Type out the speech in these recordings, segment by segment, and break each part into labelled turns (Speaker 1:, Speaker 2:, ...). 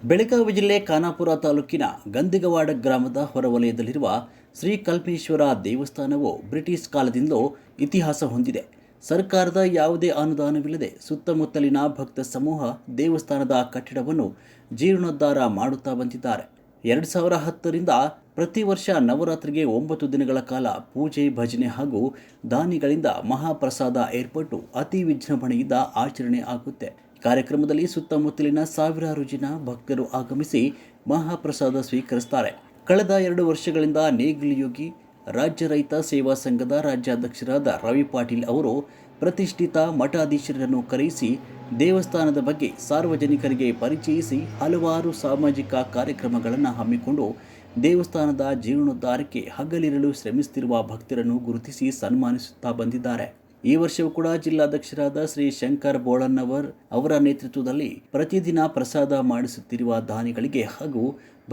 Speaker 1: ಬೆಳಗಾವಿ ಜಿಲ್ಲೆ ಖಾನಾಪುರ ತಾಲೂಕಿನ ಗಂದಿಗವಾಡ ಗ್ರಾಮದ ಹೊರವಲಯದಲ್ಲಿರುವ ಶ್ರೀ ಕಲ್ಮೇಶ್ವರ ದೇವಸ್ಥಾನವು ಬ್ರಿಟಿಷ್ ಕಾಲದಿಂದಲೂ ಇತಿಹಾಸ ಹೊಂದಿದೆ. ಸರ್ಕಾರದ ಯಾವುದೇ ಅನುದಾನವಿಲ್ಲದೆ ಸುತ್ತಮುತ್ತಲಿನ ಭಕ್ತ ಸಮೂಹ ದೇವಸ್ಥಾನದ ಕಟ್ಟಡವನ್ನು ಜೀರ್ಣೋದ್ಧಾರ ಮಾಡುತ್ತಾ ಬಂದಿದ್ದಾರೆ. 2010ರಿಂದ ಪ್ರತಿ ವರ್ಷ ನವರಾತ್ರಿಗೆ 9 ದಿನಗಳ ಕಾಲ ಪೂಜೆ, ಭಜನೆ ಹಾಗೂ ದಾನಿಗಳಿಂದ ಮಹಾಪ್ರಸಾದ ಏರ್ಪಟ್ಟು ಅತಿ ವಿಜೃಂಭಣೆಯಿಂದ ಆಚರಣೆ ಆಗುತ್ತೆ. ಕಾರ್ಯಕ್ರಮದಲ್ಲಿ ಸುತ್ತಮುತ್ತಲಿನ ಸಾವಿರಾರು ಜನ ಭಕ್ತರು ಆಗಮಿಸಿ ಮಹಾಪ್ರಸಾದ ಸ್ವೀಕರಿಸುತ್ತಾರೆ. ಕಳೆದ 2 ವರ್ಷಗಳಿಂದ ನೇಗಿಲ ಯೋಗಿ ರಾಜ್ಯ ರೈತ ಸೇವಾ ಸಂಘದ ರಾಜ್ಯಾಧ್ಯಕ್ಷರಾದ ರವಿ ಪಾಟೀಲ್ ಅವರು ಪ್ರತಿಷ್ಠಿತ ಮಠಾಧೀಶರನ್ನು ಕರೆಯಿಸಿ ದೇವಸ್ಥಾನದ ಬಗ್ಗೆ ಸಾರ್ವಜನಿಕರಿಗೆ ಪರಿಚಯಿಸಿ ಹಲವಾರು ಸಾಮಾಜಿಕ ಕಾರ್ಯಕ್ರಮಗಳನ್ನು ಹಮ್ಮಿಕೊಂಡು ದೇವಸ್ಥಾನದ ಜೀರ್ಣೋದ್ಧಾರಕ್ಕೆ ಹಗಲಿರಲು ಶ್ರಮಿಸುತ್ತಿರುವ ಭಕ್ತರನ್ನು ಗುರುತಿಸಿ ಸನ್ಮಾನಿಸುತ್ತಾ ಬಂದಿದ್ದಾರೆ. ಈ ವರ್ಷವೂ ಕೂಡ ಜಿಲ್ಲಾಧ್ಯಕ್ಷರಾದ ಶ್ರೀ ಶಂಕರ್ ಬೋಳಣ್ಣವರ್ ಅವರ ನೇತೃತ್ವದಲ್ಲಿ ಪ್ರತಿದಿನ ಪ್ರಸಾದ ಮಾಡಿಸುತ್ತಿರುವ ದಾನಿಗಳಿಗೆ ಹಾಗೂ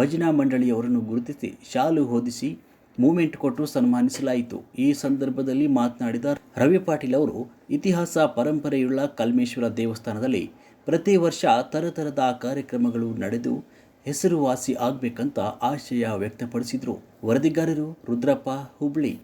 Speaker 1: ಭಜನಾ ಮಂಡಳಿಯವರನ್ನು ಗುರುತಿಸಿ ಶಾಲು ಹೊದಿಸಿ ಮೂಮೆಂಟ್ ಕೊಟ್ಟು ಸನ್ಮಾನಿಸಲಾಯಿತು. ಈ ಸಂದರ್ಭದಲ್ಲಿ ಮಾತನಾಡಿದ ರವಿ ಪಾಟೀಲ್ ಅವರು, ಇತಿಹಾಸ ಪರಂಪರೆಯುಳ್ಳ ಕಲ್ಮೇಶ್ವರ ದೇವಸ್ಥಾನದಲ್ಲಿ ಪ್ರತಿ ವರ್ಷ ತರತರದ ಕಾರ್ಯಕ್ರಮಗಳು ನಡೆದು ಹೆಸರುವಾಸಿ ಆಗಬೇಕಂತ ಆಶಯ ವ್ಯಕ್ತಪಡಿಸಿದರು. ವರದಿಗಾರರು ರುದ್ರಪ್ಪ, ಹುಬ್ಳಿ.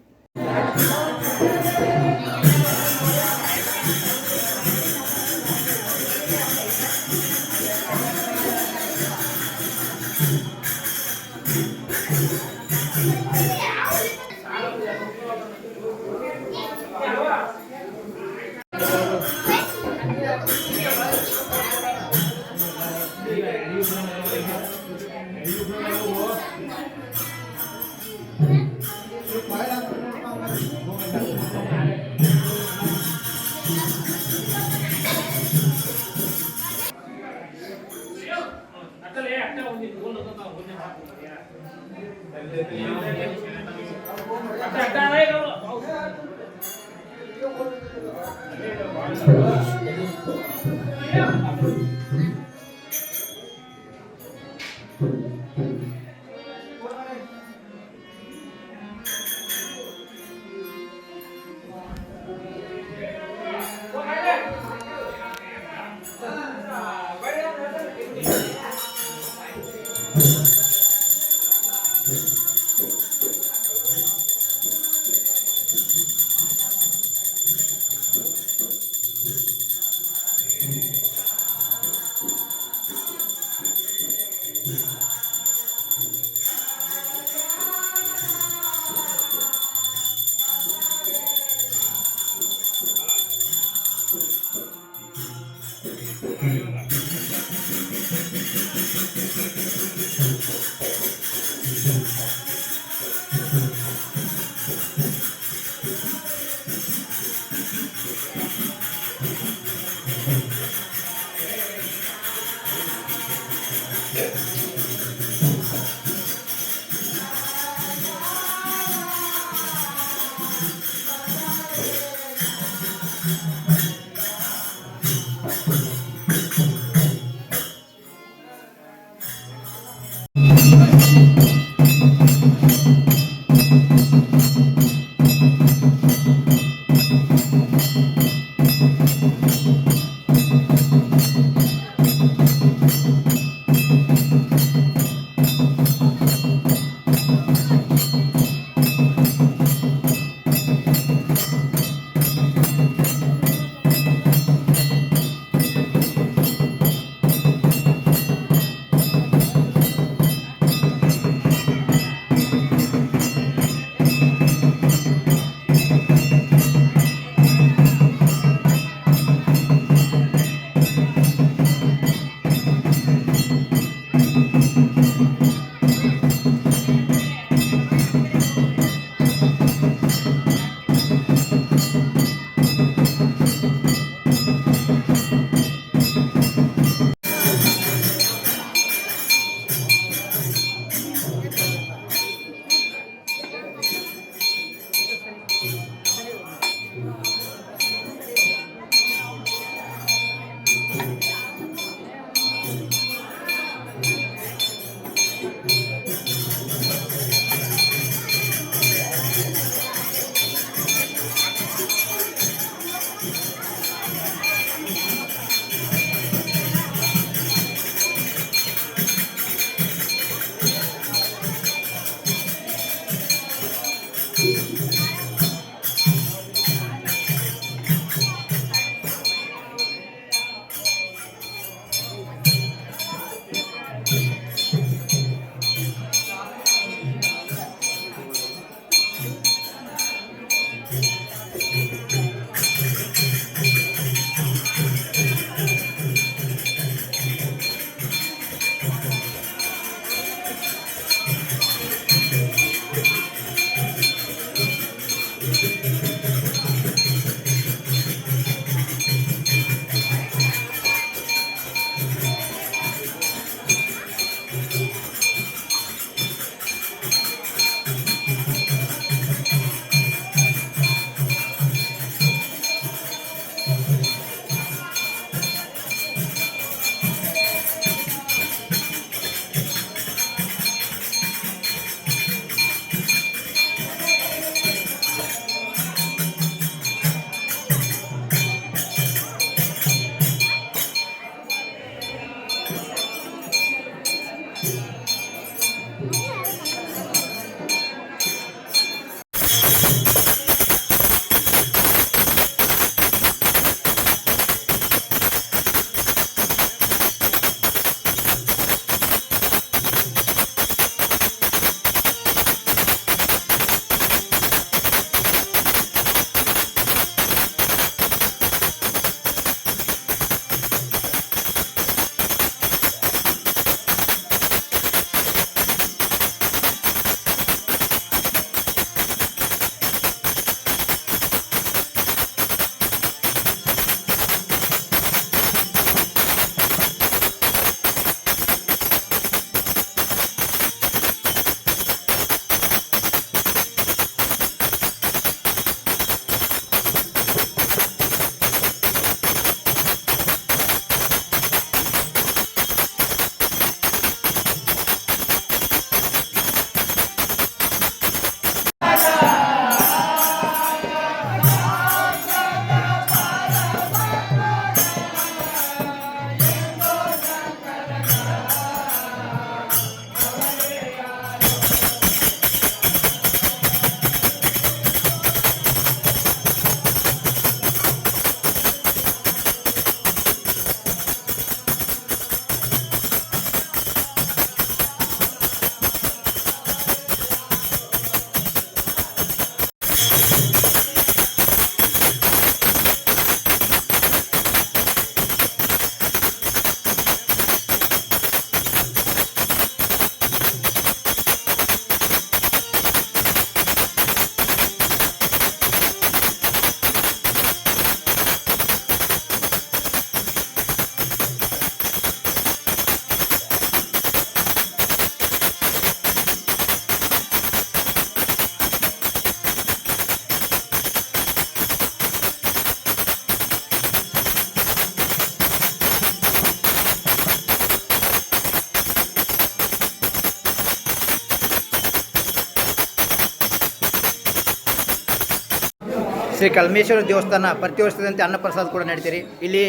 Speaker 2: ಶ್ರೀ ಕಲ್ಮೇಶ್ವರ ದೇವಸ್ಥಾನ ಪ್ರತಿ ವರ್ಷದಂತೆ ಅನ್ನಪ್ರಸಾದ ಕೂಡ ನಡೀತೀರಿ. ಇಲ್ಲಿ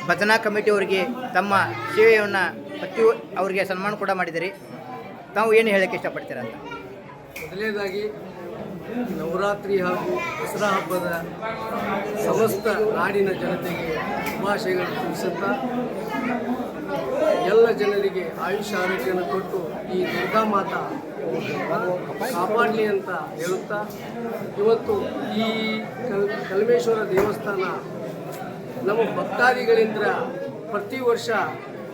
Speaker 2: ಭಜನಾ ಕಮಿಟಿಯವರಿಗೆ ತಮ್ಮ ಸೇವೆಯನ್ನು ಅವರಿಗೆ ಸನ್ಮಾನ ಕೂಡ ಮಾಡಿದಿರಿ. ತಾವು ಏನು ಹೇಳೋಕ್ಕೆ ಇಷ್ಟಪಡ್ತೀರಾ ಅಂತ?
Speaker 3: ಮೊದಲನೇದಾಗಿ ನವರಾತ್ರಿ ಹಾಗೂ ದಸರಾ ಹಬ್ಬದ ಸಮಸ್ತ ನಾಡಿನ ಜನತೆಗೆ ಶುಭಾಶಯಗಳು ತಿಳಿಸುತ್ತಾ ಎಲ್ಲ ಜನರಿಗೆ ಆಯುಷ್ಯ ಆರೋಗ್ಯನ ಕೊಟ್ಟು ಈ ದುರ್ಗಾ ಮಾತಾ ಕಾಪಾಡಲಿ ಅಂತ ಹೇಳುತ್ತಾ, ಇವತ್ತು ಈ ಕಲ್ಮೇಶ್ವರ ದೇವಸ್ಥಾನ ನಮ್ಮ ಭಕ್ತಾದಿಗಳಿಂದ ಪ್ರತಿ ವರ್ಷ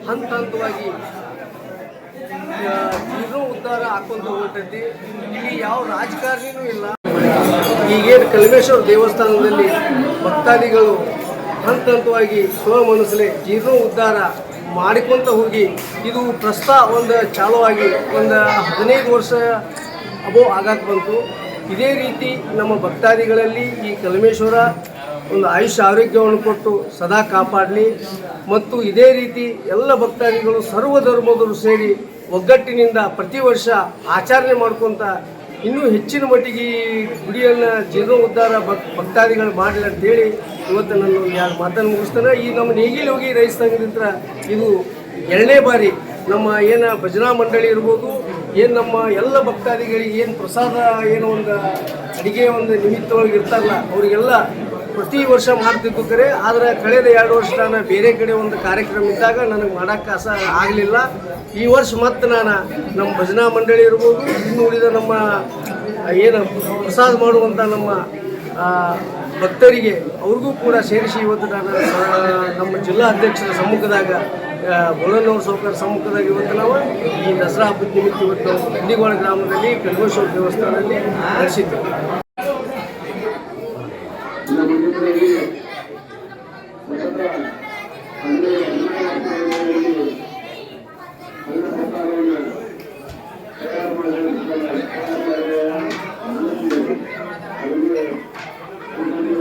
Speaker 3: ಹಂತ ಹಂತವಾಗಿ ಜೀರ್ಣೋದ್ಧಾರ ಹಾಕ್ಕೊಂತ ಹೋಗ್ತೈತಿ. ಇಲ್ಲಿ ಯಾವ ರಾಜಕಾರಣಿನೂ ಇಲ್ಲ. ಈಗೇನು ಕಲ್ಮೇಶ್ವರ ದೇವಸ್ಥಾನದಲ್ಲಿ ಭಕ್ತಾದಿಗಳು ಹಂತ ಹಂತವಾಗಿ ಮನಸ್ಸಲ್ಲಿ ಜೀರ್ಣೋದ್ಧಾರ ಮಾಡಿಕೊಂತ ಹೋಗಿ ಇದು ಪ್ರಸ್ತಾವ ಒಂದು ಚಾಲುವಾಗಿ ಒಂದು 15 ವರ್ಷ ಆಗಕ್ಕೆ ಬಂತು. ಇದೇ ರೀತಿ ನಮ್ಮ ಭಕ್ತಾದಿಗಳಲ್ಲಿ ಈ ಕಲ್ಮೇಶ್ವರ ಒಂದು ಆಯುಷ್ಯ ಆರೋಗ್ಯವನ್ನು ಕೊಟ್ಟು ಸದಾ ಕಾಪಾಡಲಿ ಮತ್ತು ಇದೇ ರೀತಿ ಎಲ್ಲ ಭಕ್ತಾದಿಗಳು ಸರ್ವಧರ್ಮದವರು ಸೇರಿ ಒಗ್ಗಟ್ಟಿನಿಂದ ಪ್ರತಿ ವರ್ಷ ಆಚರಣೆ ಮಾಡ್ಕೊತ ಇನ್ನೂ ಹೆಚ್ಚಿನ ಮಟ್ಟಿಗೆ ಈ ಗುಡಿಯನ್ನು ಜೀರ್ಣೋದ್ಧಾರ ಭಕ್ತಾದಿಗಳು ಮಾಡಲಿ ಅಂತೇಳಿ ಇವತ್ತು ನಾನು ಎರಡು ಮಾತನ್ನು ಮುಗಿಸ್ತಾನೆ. ಈ ನಮ್ಮ ನೇಗಿಲು ಹೋಗಿ ರೈತ ಸಂಘದಿಂದ ಇದು 2ನೇ ಬಾರಿ ನಮ್ಮ ಏನು ಭಜನಾ ಮಂಡಳಿ ಇರ್ಬೋದು, ಏನು ನಮ್ಮ ಎಲ್ಲ ಭಕ್ತಾದಿಗಳಿಗೆ ಏನು ಪ್ರಸಾದ ಏನೋ ಒಂದು ಅಡುಗೆ ಒಂದು ನಿಮಿತ್ತವಾಗಿ ಇರ್ತಾರಲ್ಲ ಅವರಿಗೆಲ್ಲ ಪ್ರತಿ ವರ್ಷ ಮಾಡ್ತಿದ್ದು ಕರೆ. ಆದರೆ ಕಳೆದ 2 ವರ್ಷ ನಾನು ಬೇರೆ ಕಡೆ ಒಂದು ಕಾರ್ಯಕ್ರಮ ಇದ್ದಾಗ ನನಗೆ ಮಾಡೋಕ್ಕೆ ಆಗಲಿಲ್ಲ. ಈ ವರ್ಷ ಮತ್ತೆ ನಾನು ನಮ್ಮ ಭಜನಾ ಮಂಡಳಿ ಇರ್ಬೋದು, ಇನ್ನು ಉಳಿದ ನಮ್ಮ ಏನು ಪ್ರಸಾದ ಮಾಡುವಂಥ ನಮ್ಮ ಭಕ್ತರಿಗೆ ಅವ್ರಿಗೂ ಕೂಡ ಸೇರಿಸಿ ಇವತ್ತು ನಾನು ನಮ್ಮ ಜಿಲ್ಲಾ ಅಧ್ಯಕ್ಷರ ಸಮ್ಮುಖದಾಗ ಬೋಳನ್ನವ್ರ ಸೌಕರ್ಯ ಸಮ್ಮುಖದಾಗ ಇವತ್ತು ನಾವು ಈ ದಸರಾ ಹಬ್ಬದ ನಿಮಿತ್ತ ಇವತ್ತು ಗುಂಡಿಗೋಳ ಗ್ರಾಮದಲ್ಲಿ ಕಲ್ಮೇಶ್ವರ ದೇವಸ್ಥಾನದಲ್ಲಿ ನಡೆಸಿದ್ದೇವೆ.